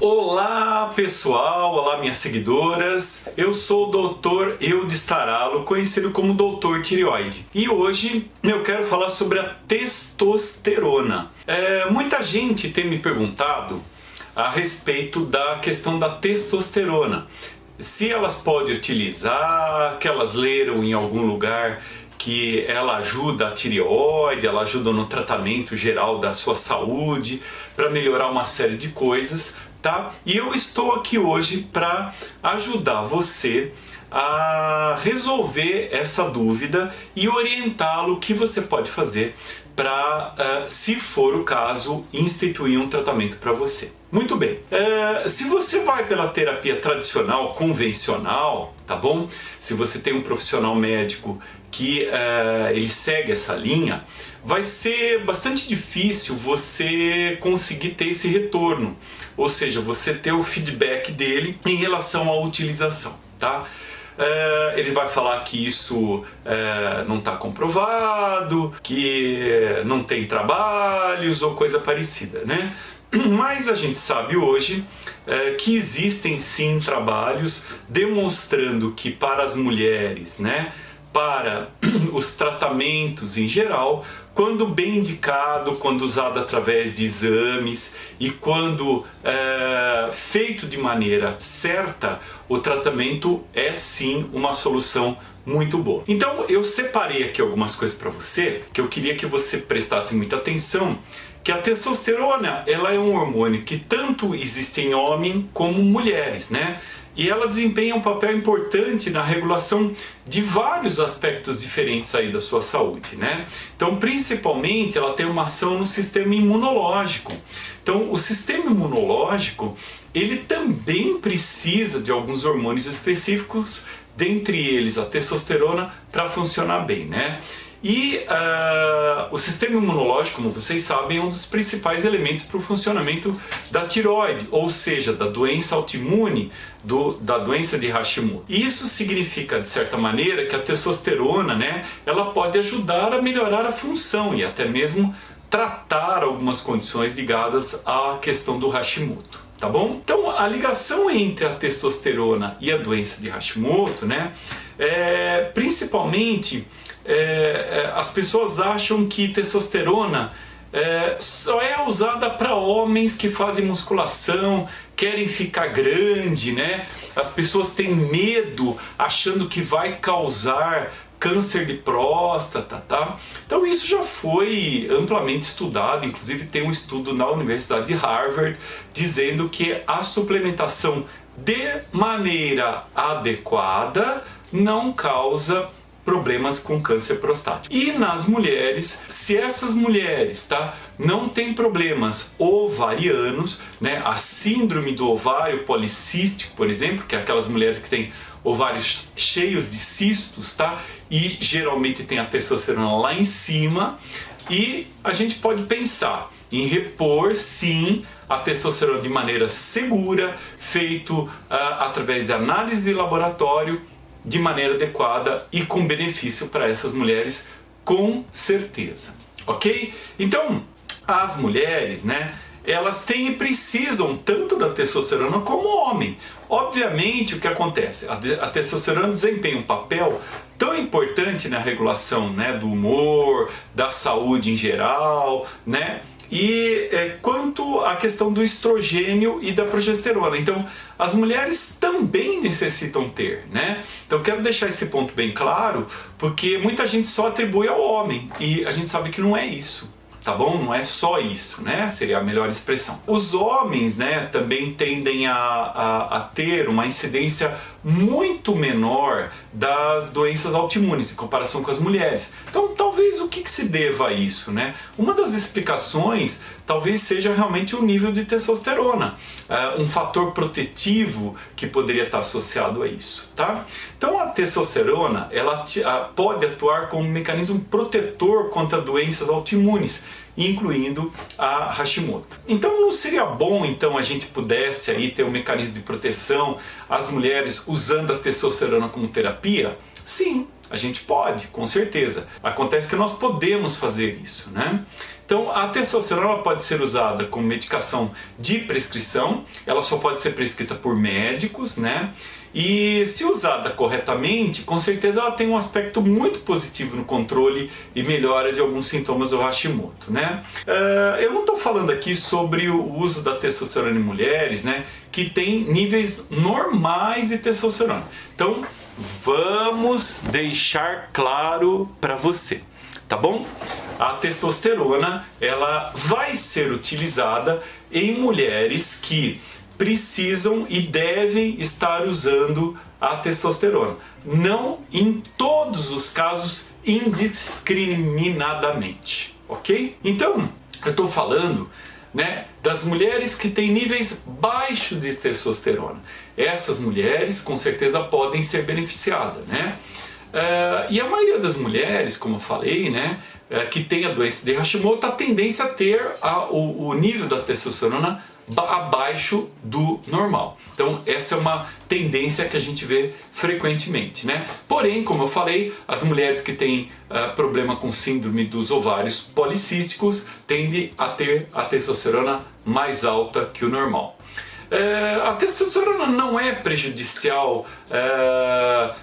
Olá pessoal, olá minhas seguidoras, eu sou o Dr. Eudes Taralo, conhecido como Dr. Tireoide. E hoje eu quero falar sobre a testosterona. Muita gente tem me perguntado a respeito da questão da testosterona. Se elas podem utilizar, que elas leram em algum lugar que ela ajuda a tireoide, ela ajuda no tratamento geral da sua saúde, para melhorar uma série de coisas, tá? E eu estou aqui hoje para ajudar você a resolver essa dúvida e orientá-lo o que você pode fazer para, se for o caso, instituir um tratamento para você. Muito bem, se você vai pela terapia tradicional, convencional, tá bom? Se você tem um profissional médico que ele segue essa linha, vai ser bastante difícil você conseguir ter esse retorno, ou seja, você ter o feedback dele em relação à utilização, tá? Ele vai falar que isso não está comprovado, que não tem trabalhos ou coisa parecida, né? Mas a gente sabe hoje que existem sim trabalhos demonstrando que para as mulheres, né, para os tratamentos em geral, quando bem indicado, quando usado através de exames e quando feito de maneira certa, o tratamento é sim uma solução muito boa. Então eu separei aqui algumas coisas para você que eu queria que você prestasse muita atenção, que a testosterona ela é um hormônio que tanto existe em homens como mulheres, né? E ela desempenha um papel importante na regulação de vários aspectos diferentes aí da sua saúde, né? Então, principalmente, ela tem uma ação no sistema imunológico. Então, o sistema imunológico, ele também precisa de alguns hormônios específicos, dentre eles a testosterona, para funcionar bem, né? E o sistema imunológico, como vocês sabem, é um dos principais elementos para o funcionamento da tireoide, ou seja, da doença autoimune, da doença de Hashimoto. Isso significa, de certa maneira, que a testosterona, né, ela pode ajudar a melhorar a função e até mesmo tratar algumas condições ligadas à questão do Hashimoto. Tá bom? Então, a ligação entre a testosterona e a doença de Hashimoto, né, principalmente as pessoas acham que testosterona só é usada para homens que fazem musculação, querem ficar grande, né? As pessoas têm medo, achando que vai causar câncer de próstata, tá? Então isso já foi amplamente estudado, inclusive tem um estudo na Universidade de Harvard dizendo que a suplementação de maneira adequada não causa problemas com câncer prostático. E nas mulheres, se essas mulheres, tá, não têm problemas ovarianos, né, a síndrome do ovário policístico, por exemplo, que é aquelas mulheres que têm ovários cheios de cistos, tá, e geralmente tem a testosterona lá em cima, e a gente pode pensar em repor, sim, a testosterona de maneira segura, feito através de análise de laboratório, de maneira adequada e com benefício para essas mulheres, com certeza, ok? Então, as mulheres, né, elas têm e precisam tanto da testosterona como o homem. Obviamente, o que acontece? A testosterona desempenha um papel tão importante na regulação, né, do humor, da saúde em geral, né? E quanto à questão do estrogênio e da progesterona. Então, as mulheres também necessitam ter, né? Então, quero deixar esse ponto bem claro, porque muita gente só atribui ao homem, e a gente sabe que não é isso, tá bom? Não é só isso, né? Seria a melhor expressão. Os homens, né, também tendem a ter uma incidência muito menor das doenças autoimunes em comparação com as mulheres. Então, talvez o que se deva a isso, né? Uma das explicações talvez seja realmente o nível de testosterona, um fator protetivo que poderia estar associado a isso, tá? Então, a testosterona, ela pode atuar como um mecanismo protetor contra doenças autoimunes, incluindo a Hashimoto. Então não seria bom então a gente pudesse aí ter um mecanismo de proteção, as mulheres usando a testosterona como terapia? Sim, A gente pode, com certeza. Acontece que nós podemos fazer isso, né? Então, a testosterona pode ser usada como medicação de prescrição, ela só pode ser prescrita por médicos, né? E se usada corretamente, com certeza ela tem um aspecto muito positivo no controle e melhora de alguns sintomas do Hashimoto, né? Eu não estou falando aqui sobre o uso da testosterona em mulheres, né, que tem níveis normais de testosterona. Então, vamos deixar claro para você, tá bom? A testosterona, ela vai ser utilizada em mulheres que precisam e devem estar usando a testosterona. Não em todos os casos indiscriminadamente, ok? Então, eu estou falando, né, das mulheres que têm níveis baixos de testosterona. Essas mulheres com certeza podem ser beneficiadas, né? E a maioria das mulheres, como eu falei, né, que tem a doença de Hashimoto, a tendência a ter o nível da testosterona abaixo do normal. Então essa é uma tendência que a gente vê frequentemente, né? Porém, como eu falei, as mulheres que têm problema com síndrome dos ovários policísticos tendem a ter a testosterona mais alta que o normal. A testosterona não é prejudicial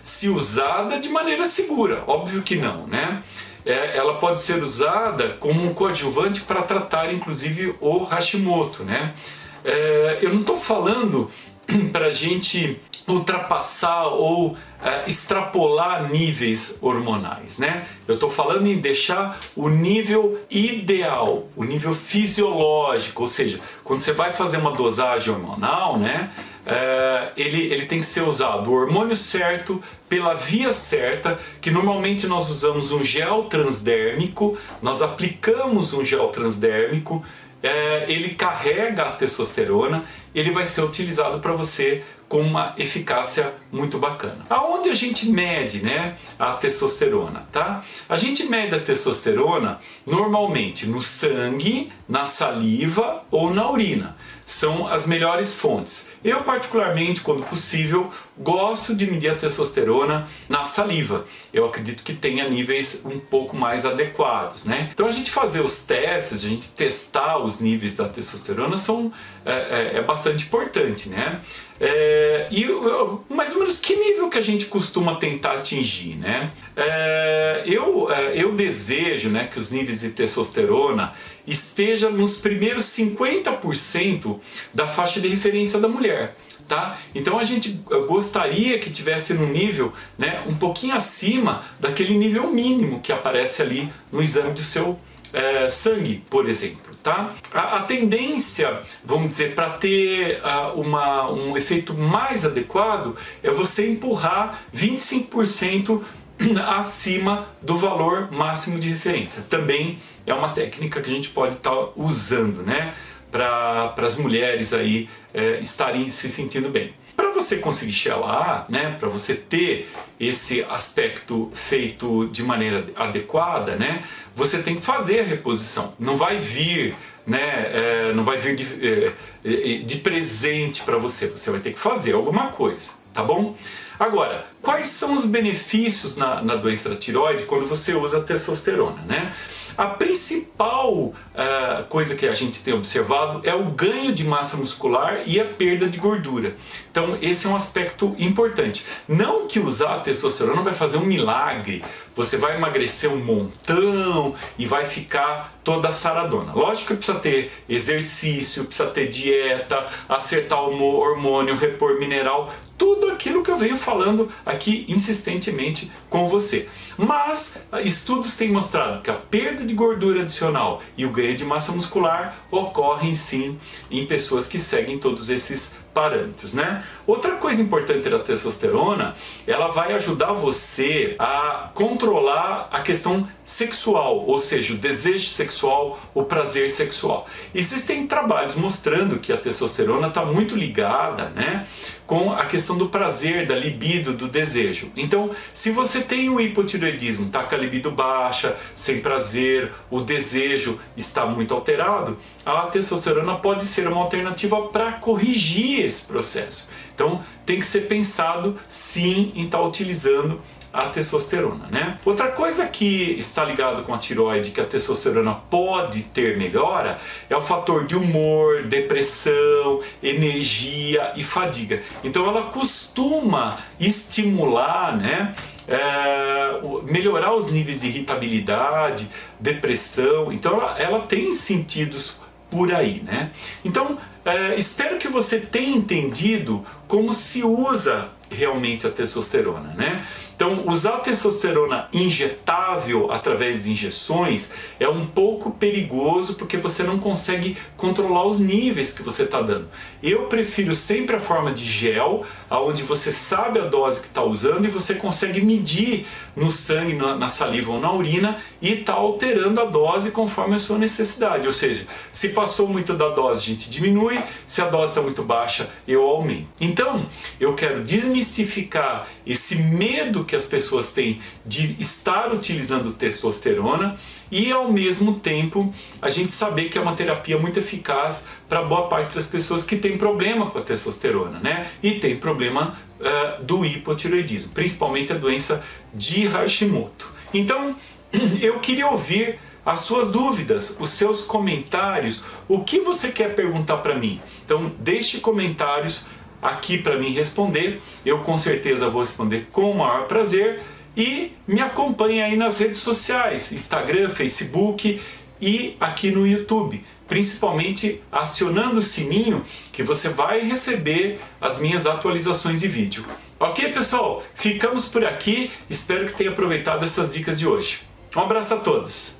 se usada de maneira segura, óbvio que não, né? Ela pode ser usada como um coadjuvante para tratar inclusive o Hashimoto, né? Eu não estou falando para a gente ultrapassar ou extrapolar níveis hormonais, né? Eu estou falando em deixar o nível ideal, o nível fisiológico, ou seja, quando você vai fazer uma dosagem hormonal, né? Ele tem que ser usado o hormônio certo, pela via certa, que normalmente nós usamos um gel transdérmico, nós aplicamos um gel transdérmico, ele carrega a testosterona, ele vai ser utilizado para você com uma eficácia muito bacana. Aonde a gente mede, né, a testosterona, tá? A gente mede a testosterona normalmente no sangue, na saliva ou na urina. São as melhores fontes. Eu particularmente, quando possível, gosto de medir a testosterona na saliva. Eu acredito que tenha níveis um pouco mais adequados, né? Então a gente fazer os testes, a gente testar os níveis da testosterona é bastante importante, né? E mais ou menos que nível que a gente costuma tentar atingir, né? Eu desejo, né, que os níveis de testosterona esteja nos primeiros 50% da faixa de referência da mulher, tá? Então a gente gostaria que tivesse num nível, né, um pouquinho acima daquele nível mínimo que aparece ali no exame do seu sangue, por exemplo, tá? A tendência, vamos dizer, para ter um efeito mais adequado é você empurrar 25% acima do valor máximo de referência. Também é uma técnica que a gente pode estar usando, né, para as mulheres aí estarem se sentindo bem. Para você conseguir chegar lá, né, para você ter esse aspecto feito de maneira adequada, né, você tem que fazer a reposição. Não vai vir, né, não vai vir de presente para você. Você vai ter que fazer alguma coisa, tá bom? Agora, quais são os benefícios na doença da tireoide quando você usa a testosterona, né? A principal coisa que a gente tem observado é o ganho de massa muscular e a perda de gordura. Então esse é um aspecto importante. Não que usar a testosterona vai fazer um milagre, você vai emagrecer um montão e vai ficar toda saradona. Lógico que precisa ter exercício, precisa ter dieta, acertar o hormônio, repor mineral, tudo aquilo que eu venho falando aqui insistentemente com você. Mas estudos têm mostrado que a perda de gordura adicional e o ganho de massa muscular ocorrem sim em pessoas que seguem todos esses parâmetros, né? Outra coisa importante da testosterona, ela vai ajudar você a controlar a questão sexual, ou seja, o desejo sexual, o prazer sexual. Existem trabalhos mostrando que a testosterona está muito ligada, né, com a questão do prazer, da libido, do desejo. Então, se você tem o hipotireoidismo, está com a libido baixa, sem prazer, o desejo está muito alterado, a testosterona pode ser uma alternativa para corrigir esse processo. Então, tem que ser pensado sim em estar utilizando a testosterona, né? Outra coisa que está ligado com a tireoide, que a testosterona pode ter melhora, é o fator de humor, depressão, energia e fadiga. Então ela costuma estimular, né, melhorar os níveis de irritabilidade, depressão. Então ela tem sentidos por aí, né? Então espero que você tenha entendido como se usa realmente a testosterona, né? Então, usar testosterona injetável através de injeções é um pouco perigoso porque você não consegue controlar os níveis que você está dando. Eu prefiro sempre a forma de gel, onde você sabe a dose que está usando e você consegue medir no sangue, na saliva ou na urina e está alterando a dose conforme a sua necessidade. Ou seja, se passou muito da dose, a gente diminui, se a dose está muito baixa, eu aumento. Então, eu quero desmistificar esse medo que as pessoas têm de estar utilizando testosterona e ao mesmo tempo a gente saber que é uma terapia muito eficaz para boa parte das pessoas que tem problema com a testosterona, né? E tem problema do hipotireoidismo, principalmente a doença de Hashimoto. Então eu queria ouvir as suas dúvidas, os seus comentários, o que você quer perguntar para mim. Então deixe comentários aqui para mim responder, eu com certeza vou responder com o maior prazer. E me acompanhe aí nas redes sociais, Instagram, Facebook e aqui no YouTube, principalmente acionando o sininho que você vai receber as minhas atualizações de vídeo. Ok, pessoal? Ficamos por aqui, espero que tenha aproveitado essas dicas de hoje. Um abraço a todos!